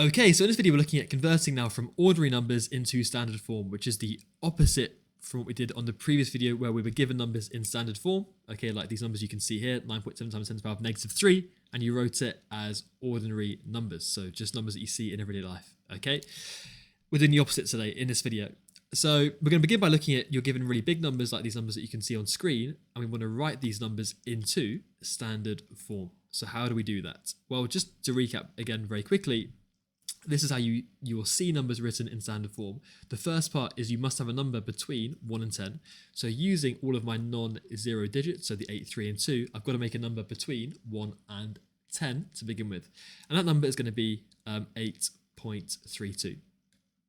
Okay, so in this video, we're looking at converting now from ordinary numbers into standard form, which is the opposite from what we did on the previous video where we were given numbers in standard form. Okay, like these numbers you can see here, 9.7 times 10 to the power of -3, and you wrote it as ordinary numbers. So just numbers that you see in everyday life. Okay, we're doing the opposite today in this video. So we're going to begin by looking at you're given really big numbers like these numbers that you can see on screen, and we want to write these numbers into standard form. So how do we do that? Well, just to recap again very quickly, this is how you will see numbers written in standard form. The first part is you must have a number between 1 and 10. So using all of my non-zero digits, so the 8, 3, and 2, I've got to make a number between 1 and 10 to begin with. And that number is going to be 8.32.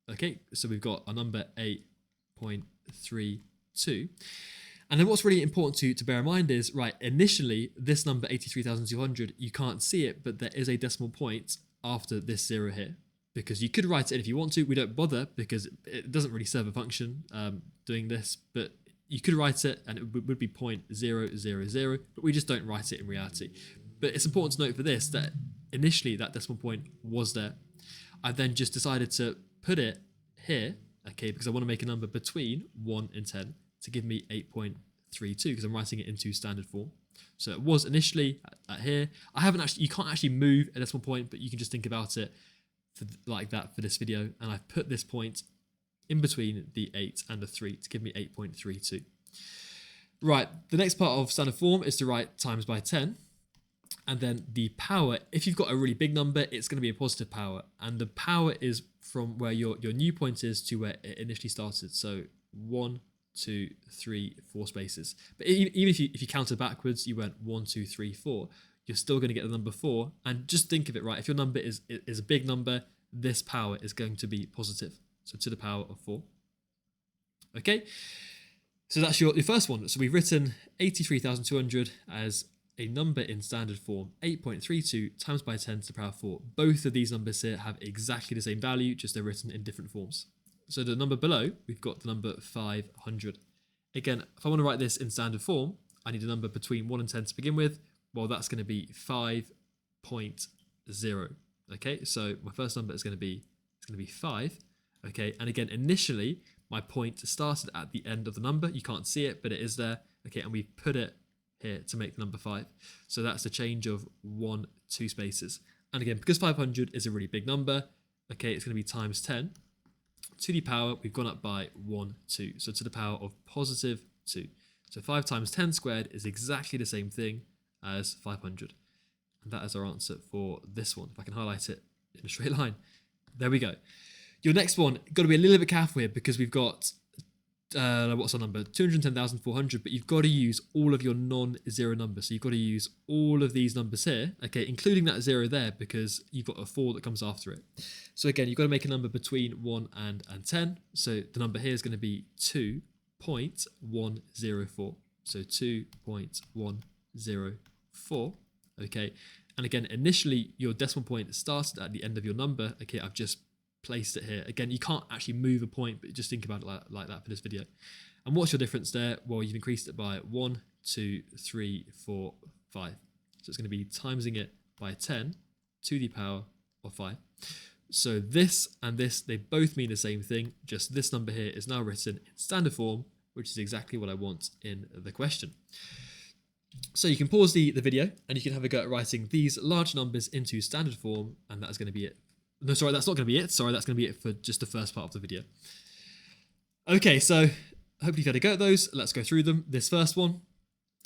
Okay, so we've got a number 8.32. And then what's really important to bear in mind is, right, initially, this number 83,200, you can't see it, but there is a decimal point after this 0 here, because you could write it in if you want to. We don't bother because it doesn't really serve a function doing this, but you could write it and it would be 0.000, but we just don't write it in reality. But it's important to note for this that initially that decimal point was there. I then just decided to put it here, okay, because I want to make a number between 1 and 10 to give me 8.32 because I'm writing it into standard form. So it was initially at here. You can't actually move a decimal point, but you can just think about it like that for this video. And I've put this point in between the 8 and the 3 to give me 8.32. Right, the next part of standard form is to write times by 10. And then the power, if you've got a really big number, it's going to be a positive power. And the power is from where your new point is to where it initially started. So 1, 2, 3, 4 spaces. But even if you counted backwards, you went 1, 2, 3, 4, you're still going to get the number 4. And just think of it, right? If your number is a big number, this power is going to be positive. So to the power of 4. Okay, so that's your first one. So we've written 83,200 as a number in standard form, 8.32 times by 10 to the power of 4. Both of these numbers here have exactly the same value, just they're written in different forms. So the number below, we've got the number 500. Again, if I want to write this in standard form, I need a number between 1 and 10 to begin with. Well, that's going to be 5.0. Okay, so my first number is going to be 5. Okay, and again, initially, my point started at the end of the number. You can't see it, but it is there. Okay, and we put it here to make the number 5. So that's a change of 1, 2 spaces. And again, because 500 is a really big number, okay, it's going to be times 10. To the power, we've gone up by 1, 2. So to the power of positive 2. So 5 times 10 squared is exactly the same thing as 500. And that is our answer for this one. If I can highlight it in a straight line. There we go. Your next one, got to be a little bit careful here because we've got, what's our number? 210,400, but you've got to use all of your non-zero numbers. So you've got to use all of these numbers here, okay, including that 0 there because you've got a 4 that comes after it. So again, you've got to make a number between 1 and 10. So the number here is going to be 2.104. So 2.104, okay. And again, initially your decimal point started at the end of your number. Okay, I've just placed it here. Again, you can't actually move a point, but just think about it like that for this video. And what's your difference there? Well, you've increased it by 1, 2, 3, 4, 5. So it's going to be timesing it by 10 to the power of 5. So this and this, they both mean the same thing. Just this number here is now written in standard form, which is exactly what I want in the question. So you can pause the video and you can have a go at writing these large numbers into standard form, and that is going to be it. No, sorry, that's not going to be it. Sorry, that's going to be it for just the first part of the video. Okay, so hopefully you've had a go at those. Let's go through them. This first one,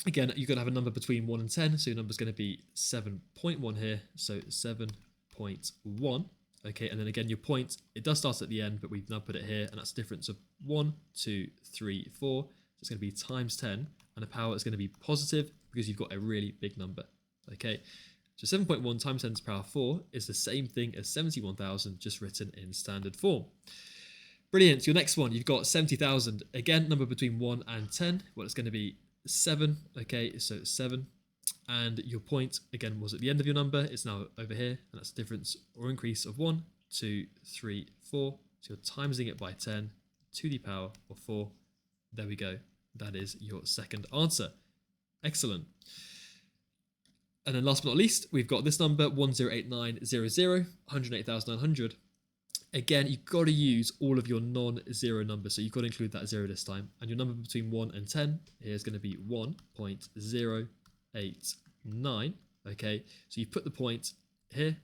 again, you're going to have a number between 1 and 10. So your number is going to be 7.1 here. So 7.1. Okay, and then again, your point, it does start at the end, but we've now put it here, and that's a difference of 1, 2, 3, 4. So it's going to be times 10, and the power is going to be positive because you've got a really big number. Okay. So 7.1 times 10 to the power of 4 is the same thing as 71,000, just written in standard form. Brilliant. Your next one, you've got 70,000. Again, number between 1 and 10. Well, it's going to be 7. Okay, so 7. And your point, again, was at the end of your number. It's now over here, and that's a difference or increase of 1, 2, 3, 4. So you're timesing it by 10 to the power of 4. There we go. That is your second answer. Excellent. And then last but not least, we've got this number 108900, 108,900. Again, you've got to use all of your non-zero numbers. So you've got to include that 0 this time. And your number between 1 and 10 here is going to be 1.089. Okay, so you put the point here.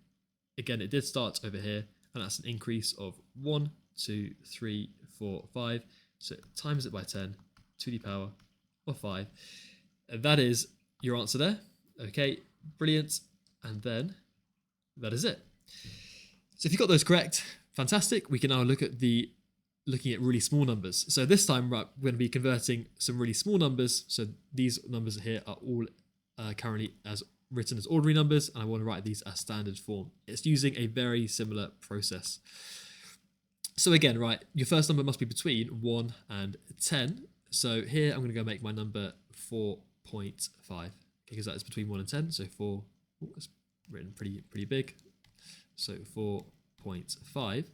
Again, it did start over here. And that's an increase of 1, 2, 3, 4, 5. So times it by 10 to the power of 5. And that is your answer there. Okay, brilliant. And then that is it. So if you got those correct, fantastic. We can now looking at really small numbers. So this time, right, we're going to be converting some really small numbers. So these numbers here are all currently as written as ordinary numbers, and I want to write these as standard form. It's using a very similar process. So again, right, your first number must be between 1 and 10. So here I'm going to go make my number 4.5, because that is between 1 and 10. So 4, it's written pretty big. So 4.5.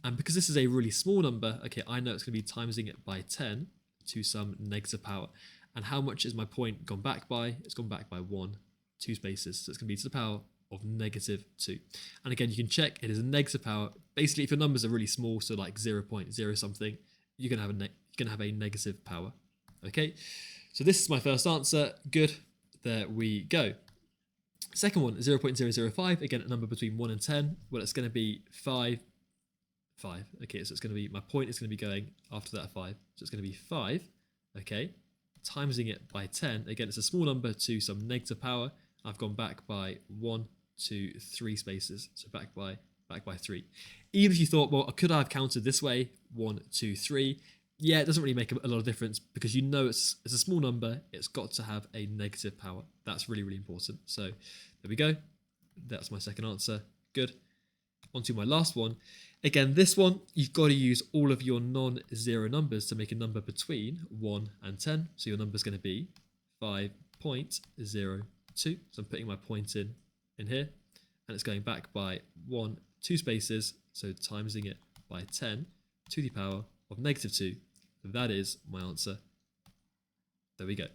And because this is a really small number, okay, I know it's going to be timesing it by 10 to some negative power. And how much is my point gone back by? It's gone back by 1, 2 spaces. So it's going to be to the power of -2. And again, you can check it is a negative power. Basically, if your numbers are really small, so like 0.0 something, you're going to have a negative power. Okay, so this is my first answer. Good. There we go. Second one, 0.005. Again, a number between 1 and 10. Well, it's going to be 5. Okay, so it's going to be, my point is going to be going after that 5. So it's going to be 5. Okay, timesing it by 10. Again, it's a small number to some negative power. I've gone back by 1, 2, 3 spaces. So back by 3. Even if you thought, well, could I have counted this way? 1, 2, 3. Yeah, it doesn't really make a lot of difference because you know it's a small number. It's got to have a negative power. That's really, really important. So there we go. That's my second answer. Good. On to my last one. Again, this one, you've got to use all of your non-zero numbers to make a number between 1 and 10. So your number is going to be 5.02. So I'm putting my point in here. And it's going back by 1, 2 spaces. So timesing it by 10 to the power of -2. That is my answer. There we go.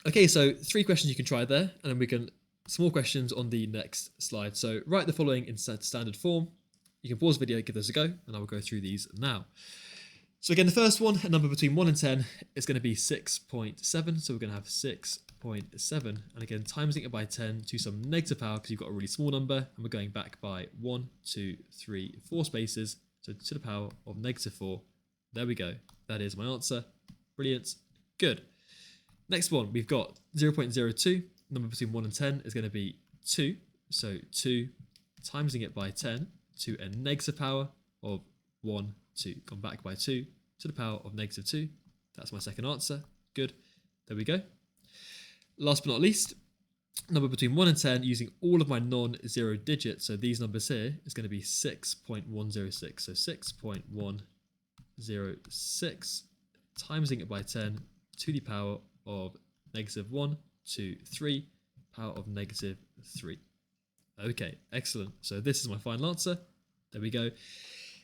Okay, so 3 questions you can try there, and then we can some more questions on the next slide. So write the following in standard form. You can pause the video, give those a go, and I will go through these now. So again, the first one, a number between 1 and 10, is going to be 6.7. So we're going to have 6.7. And again, timesing it by 10 to some negative power because you've got a really small number, and we're going back by 1, 2, 3, 4 spaces. So to the power of -4. There we go. That is my answer. Brilliant. Good. Next one, we've got 0.02. Number between 1 and 10 is going to be 2. So 2, timesing it by 10 to a negative power of 1, 2. Gone back by 2 to the power of -2. That's my second answer. Good. There we go. Last but not least, number between 1 and 10 using all of my non-zero digits. So these numbers here is going to be 6.106. So 6.106, timesing it by 10 to the power of -1, 2, 3, power of -3. Okay, excellent. So this is my final answer. There we go.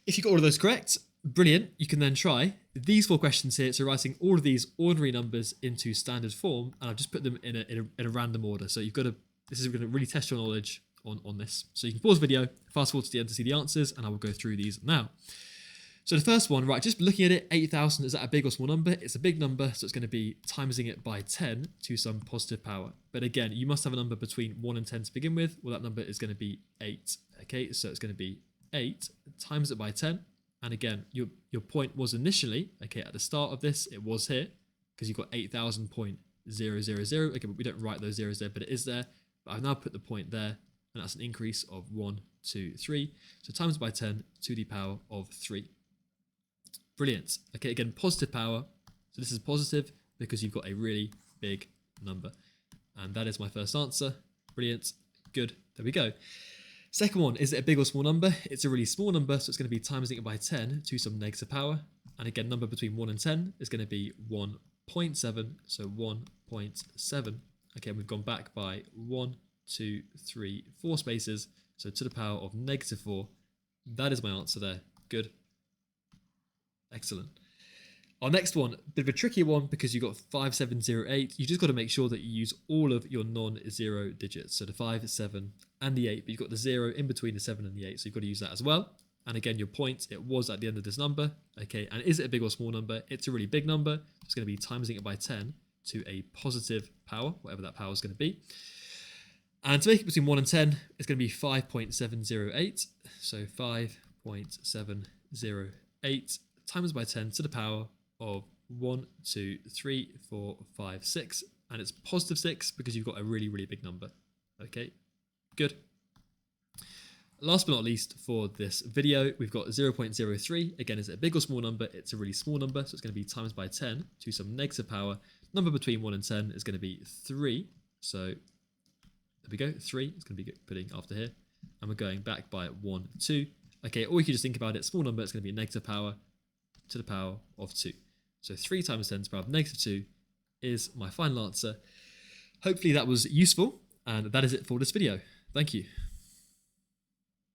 If you got all of those correct, brilliant. You can then try these 4 questions here. So writing all of these ordinary numbers into standard form, and I've just put them in a random order. So you've got to, this is going to really test your knowledge on this. So you can pause the video, fast forward to the end to see the answers, and I will go through these now. So the first one, right, just looking at it, 8,000, is that a big or small number? It's a big number, so it's going to be timesing it by 10 to some positive power. But again, you must have a number between 1 and 10 to begin with. Well, that number is going to be 8. Okay, so it's going to be 8 times it by 10. And again, your point was initially, okay, at the start of this, it was here, because you've got 8,000.000. Okay, but we don't write those zeros there, but it is there. But I've now put the point there, and that's an increase of 1, 2, 3. So times it by 10 to the power of 3. Brilliant. Okay, again, positive power. So this is positive because you've got a really big number. And that is my first answer. Brilliant. Good. There we go. Second one, is it a big or small number? It's a really small number, so it's going to be timesing it by 10 to some negative power. And again, number between 1 and 10 is going to be 1.7. So 1.7. Okay, and we've gone back by 1, 2, 3, 4 spaces. So to the power of -4. That is my answer there. Good. Excellent. Our next one, bit of a tricky one because you've got 5708. You just got to make sure that you use all of your non-zero digits. So the 5, 7, and the 8, but you've got the 0 in between the 7 and the 8. So you've got to use that as well. And again, your point, it was at the end of this number. Okay, and is it a big or small number? It's a really big number. It's going to be timesing it by 10 to a positive power, whatever that power is going to be. And to make it between 1 and 10, it's going to be 5.708. So 5.708 times by 10 to the power of 1, 2, 3, 4, 5, 6. And it's positive 6 because you've got a really, really big number. Okay, good. Last but not least for this video, we've got 0.03. Again, is it a big or small number? It's a really small number, so it's going to be times by 10 to some negative power. Number between 1 and 10 is going to be 3. So there we go, 3 is going to be putting after here. And we're going back by 1, 2. Okay, or you can just think about it, small number, it's going to be a negative power to the power of 2. So 3 times 10 to the power of negative 2 is my final answer. Hopefully that was useful, and that is it for this video. Thank you.